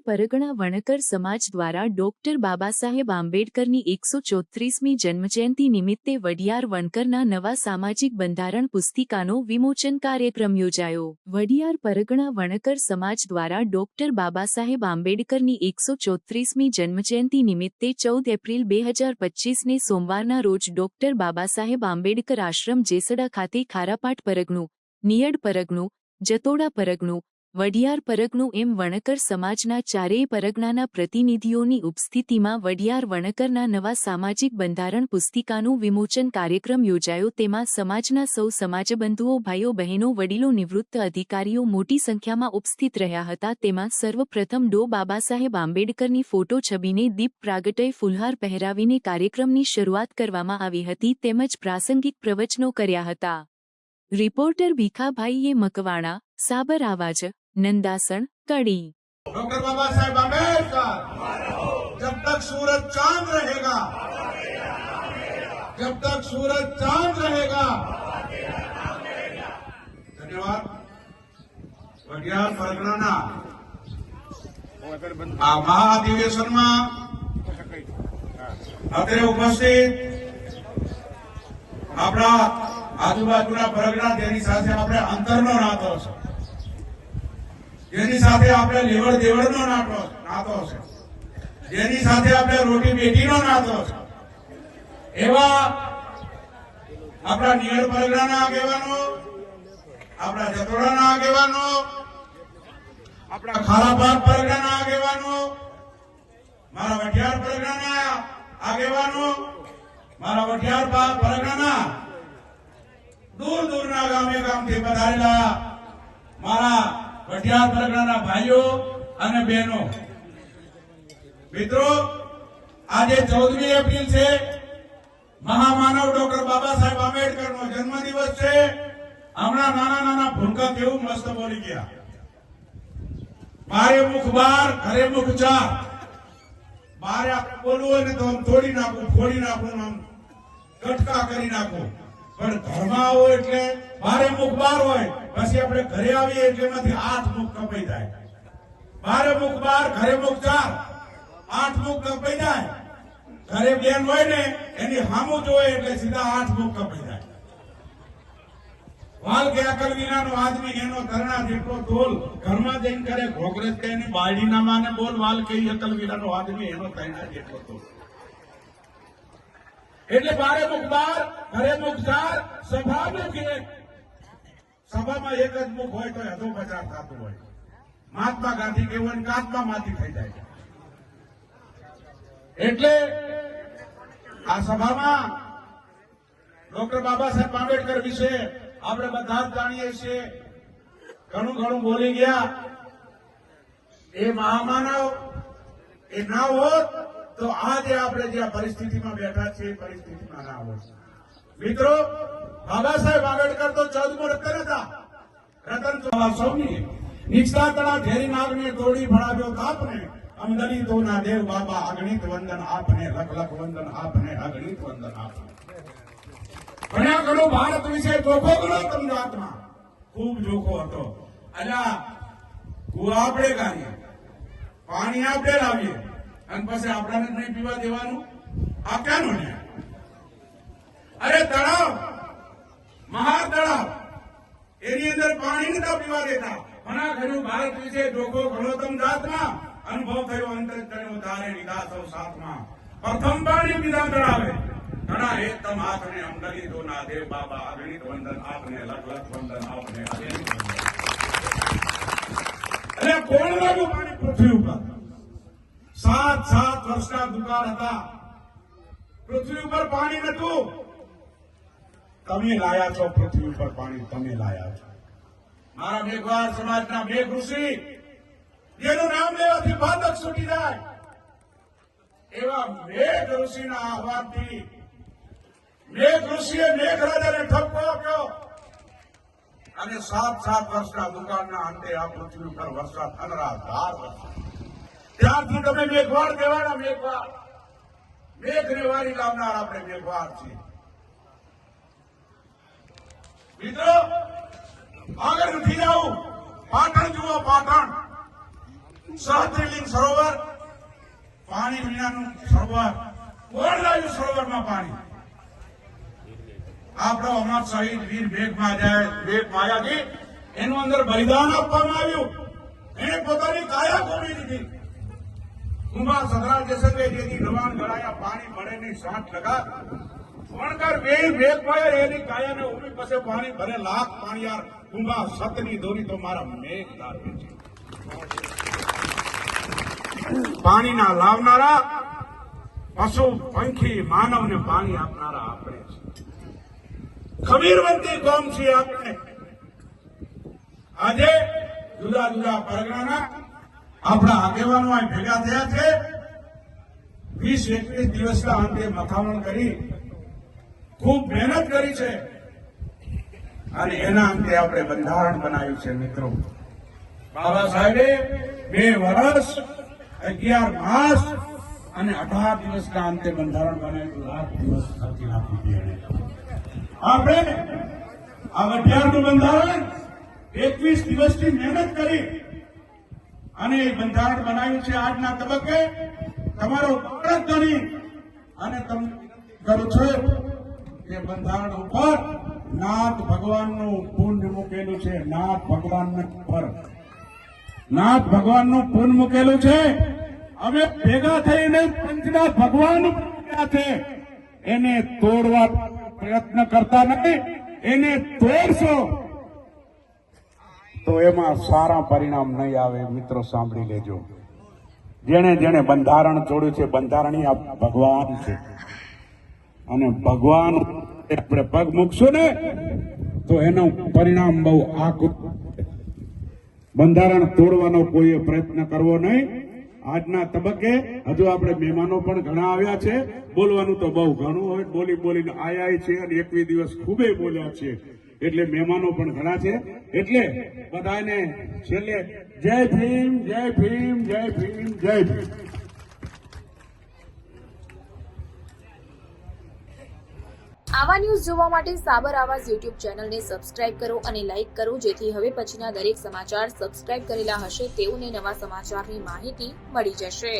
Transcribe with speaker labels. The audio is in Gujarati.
Speaker 1: પરગણા વણકર સમાજ દ્વારા ડોક્ટર બાબાસાહેબ આંબેડકરની 134મી જન્મજયંતિ નિમિત્તે વડિયાર વણકરના નવા સામાજિક બંધારણ પુસ્તિકાનો વિમોચન કાર્યક્રમ યોજાયો। વડિયાર પરગણા વણકર સમાજ દ્વારા ડોક્ટર બાબાસાહેબ આંબેડકરની 134મી જન્મજયંતિ નિમિત્તે 14 એપ્રિલ 2025ને સોમવારના રોજ ડોક્ટર બાબાસાહેબ આંબેડકર આશ્રમ જેસડા ખાતે ખારાપાટ પરગણું, નિયડ પરગણું, જતોડા પરગણું, વડિયાર પરગણું એમ વણકર સમાજના ચારેય પરગણાના પ્રતિનિધિઓની ઉપસ્થિતિમાં વડિયાર વણકરના નવા સામાજિક બંધારણ પુસ્તિકાનું વિમોચન કાર્યક્રમ યોજાયો। તેમાં સમાજના સૌ સમાજબંધુઓ, ભાઈઓ બહેનો, વડીલો, નિવૃત્ત અધિકારીઓ મોટી સંખ્યામાં ઉપસ્થિત રહ્યા હતા। તેમાં સર્વપ્રથમ ડો બાબાસાહેબ આંબેડકરની ફોટો છબીને દીપ પ્રાગટય ફુલહાર પહેરાવીને કાર્યક્રમની શરૂઆત કરવામાં આવી હતી તેમજ પ્રાસંગિક પ્રવચનો કર્યા હતા। રિપોર્ટર ભીખાભાઈએ મકવાણા, સાબર આવાજ, नंदासण कड़ी।
Speaker 2: डॉक्टर बाबा साहेब आंबेडकर जब तक सूरज चांद रहेगा, जब तक सूरज चांद रहेगा। धन्यवाद। वडियार परगणाना आ महाअधिवेशन में अत्रे उपस्थित अपना आजूबाजूना परगणा जेनी साथे आपणे अंतरनो नातो छे, जेनी साथे आपणे लेवड़ देवड़नो नातो छे, जेनी साथे आपणे रोटी बेटीनो नातो छे, एवा आपणा नियड परगणाना આગેવાનો, આપણા જતોડાના આગેવાનો, આપણા ખારાપાટ પરગણાના આગેવાનો, મારા વઢિયાર પરગણાના આગેવાનો, મારા વઢિયાર પરગણાના दूर दूरना गामे गामथी पधारेला मारा वढियार परगणाना भाईओ अने बहनों, मित्रों, आज 14 एप्रिल से महामानव डॉक्टर बाबा साहेब आंबेडकर नो जन्मदिवस से हमना नाना नाना भूलका केवू मस्त बोली गया। मारे मुख बार, घरे मुख चार। मारे आपने बोलवू होय ने तो हम तोड़ी नाखू, फोड़ी नाखू, हम कटका करी नाखू। पण घरमा आવો એટલે બારે મુખ બાર હોય, પછી આપણે ઘરે આવીએ એટલે એમાંથી 8 મુખ કપાઈ જાય। બારે મુખ બાર, ઘરે મુખ 4, 8 મુખ કપાઈ જાય। ઘરે બેન હોય ને એની સામું જોવે એટલે સીધા 8 મુખ કપાઈ જાય। વાલ કે અકલ વિનાનો આદમી એનો તરણા જેટલો તોલ, ઘરમાં જઈને કરે ઘોઘરેજ કે એની બાયડીના માને બોલ, વાલ કે અકલ વિનાનો આદમી એનો તરણા જેટલો તોલ। એટલે બારે મુખ બાર, ઘરે મુખ 4, સભા મુખ 1। સભામાં એક જ મુખ હોય તો હદો બચાર થતું હોય। મહાત્મા ગાંધી કેવું કાચમાં માથી થઈ જાય। એટલે આ સભામાં ડોક્ટર બાબા સાહેબ આંબેડકર વિશે આપણે બધા જ જાણીએ છીએ, ઘણું ઘણું બોલી ગયા। એ મહામાનવ એ ના હોત तो आज आपणे जे परिस्थिति में बैठा छे परिस्थिति में ना हो। मित्रों, बाबा साहेब आंबेडकर तो 14मो रतन था। रतन तो सौनी निचला तड़ा घेरी नागने तोड़ी भड़ाव्यो तापने, हम दलितो ना देव बाबा अगणित वंदन आपने, लख लख वंदन आपने, अगणित वंदन आपने। घणा घणो भारत विषय जोखो घणो तमदात्मा खूब जोखो हतो। अला कूवा आपणे गाड़ीए, पाणी आपणे लावीए અને પછી આપણાને નહીં પીવા દેવાનું, આ ક્યાંનો ન્યાય? અરે તળાવ, મહાર તળાવ, એની અંદર પાણી નતા પીવા દેતા। ઘણા ઘણું ભારત વિશે જોખો ઘણો તમ જાતમાં અનુભવ થયો, અંતર તણ્યો તારે લીધા સૌ સાથમાં। પ્રથમ પાણી પીધા તળાવે, ઘણા એક તમ હાથને અમ દલિતો ના દેવ બાબા અગણિત વંદન આપને, લખ લખ વંદન આપને, અગણિત વંદન। અરે કોણ લાગ્યું પાણી પૃથ્વી ઉપર? 7 વર્ષના દુકાળ હતા, પૃથ્વી ઉપર પાણી નતું। તમે લાયા છો પૃથ્વી ઉપર પાણી, તમે લાયા છો। મારા મેઘવાળ સમાજના મેઘ ઋષિ, જેનું નામ લેવાથી બાધક છૂટી જાય, એવા મેઘ ઋષિના આહવાનથી મેઘ ઋષિએ મેઘરાજાને ઠપકો આપ્યો અને 7 વર્ષના દુકાળના અંતે આ પૃથ્વી ઉપર વરસાદ અનરાધાર વરસાદ। ત્યારથી તમે મેઘવાળ કહેવાના, મેઘવાળ, મેઘને વારી લાવનાર આપણે મેઘવાળ છીએ। મિત્રો, આગળ નથી જાવું, પાટણ જુઓ, પાટણ। સહસ્ત્રીલિંગ સરોવર પાણી વિનાનું સરોવર, કોણ લાવ્યું સરોવરમાં પાણી? આપણો અમર શહીદ વીર ભેખ માયાજી, એનું અંદર બલિદાન આપવામાં આવ્યું. એને પોતાની કાયા ખોવી દીધી. કુંભા સદરા જસંગે જેથી નવાન ગળાયા પાણી ભરે નહીં 60 લગા. વણકર વીર ભેખ માયા એની કાયાને ઉમી પાસે પાણી ભરે લાખ પાણી યાર. કુંભા સતની દોરી તો મારા મેઘદાર છે. પાણીના લાવનારા પશુ પંખી માનવને પાણી આપનારા આપણે છે. ખમીરવંતી કોમ છીએ આપણે. આજે જુદા જુદા પરગણાના આપણા આગેવાનો અહીં ભેગા થયા છે. 20-21 દિવસના અંતે મથામણ કરી ખૂબ મહેનત કરી છે અને એના અંતે આપણે બંધારણ બનાવ્યું છે. મિત્રો, બાબા સાહેબે 2 વર્ષ 11 માસ અને 18 દિવસના અંતે બંધારણ બનાવ્યું. લાખ દિવસ થતી નાખી એને આપણે આ 18નું બંધારણ 21 દિવસથી મહેનત કરી અને એ બંધારણ બનાવ્યું છે. આજના તબક્કે તમારો બાળક ગણી અને તમને કરું છું કે બંધારણ ઉપર નાથ ભગવાનનું પુણ્ય મૂકેલું છે. નાથ ભગવાનનું પુણ્ય મૂકેલું છે. અમે ભેગા થઈને પંચનાથ ભગવાન છે એને તોડવા પ્રયત્ન કરતા નથી. એને તોડશો તો એમાં સારા પરિણામ નહીં આવે. મિત્રો, સાંભળી લેજો. જેણે જેણે બંધારણ તોડ્યું છે, બંધારણીય ભગવાન છે અને ભગવાન આપણે પગ મૂકશું ને તો એનું પરિણામ બહુ આકરું. બંધારણ તોડવાનો કોઈએ પ્રયત્ન કરવો નહીં. આજના તબક્કે હજુ આપણે મહેમાનો પણ ઘણા આવ્યા છે. બોલવાનું તો બહુ ઘણું હોય, બોલીને આયા છે અને 21 દિવસ ખૂબે બોલ્યા છે એટલે મહેમાનો પણ ઘણા છે. એટલે બધાને છેલ્લે જય ભીમ, જય ભીમ, જય ભીમ, જય ભીમ.
Speaker 3: આવા ન્યૂઝ જોવા માટે સાબર આવાજ યુટ્યુબ ચેનલને સબસ્ક્રાઇબ કરો અને લાઇક કરો, જેથી હવે પછીના દરેક સમાચાર સબસ્ક્રાઇબ કરેલા હશે તેઓને નવા સમાચારની માહિતી મળી જશે.